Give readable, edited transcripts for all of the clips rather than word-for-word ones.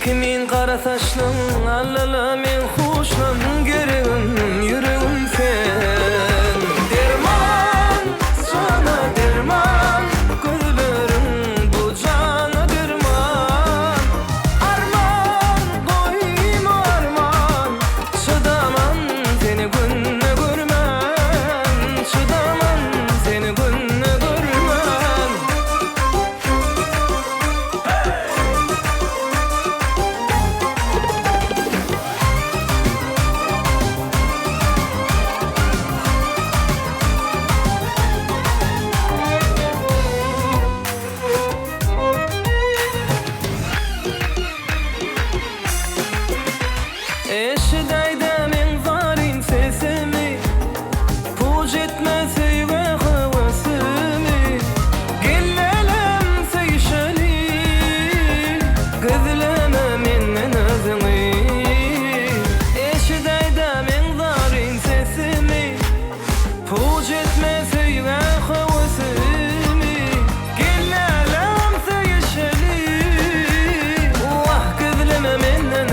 Kimin kara saçlın allala men hoşlan gereğim yüreğim sen. Derman sana derman gözlerim bu cana derman. Arman doyma arman çıdaman seni günne görmem. Çıdaman seni günne görmem. Eşidayda men zarin sesimi puç etmese ve havasımı gellelem seyşeli gözleme menden azını. Eşidayda men zarin sesimi puç etmese ve havasımı gellelem seyşeli vah gözleme menden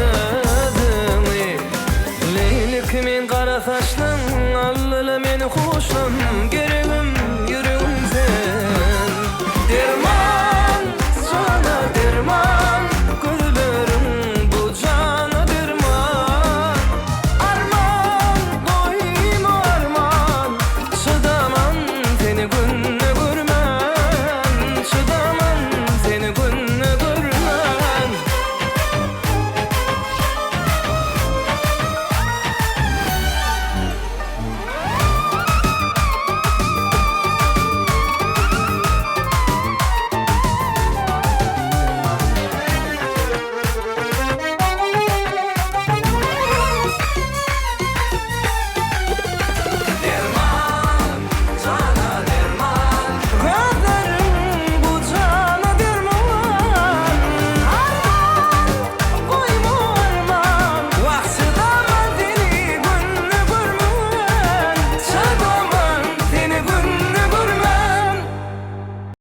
Kimin kara saçlın allala meni hoşlan gerek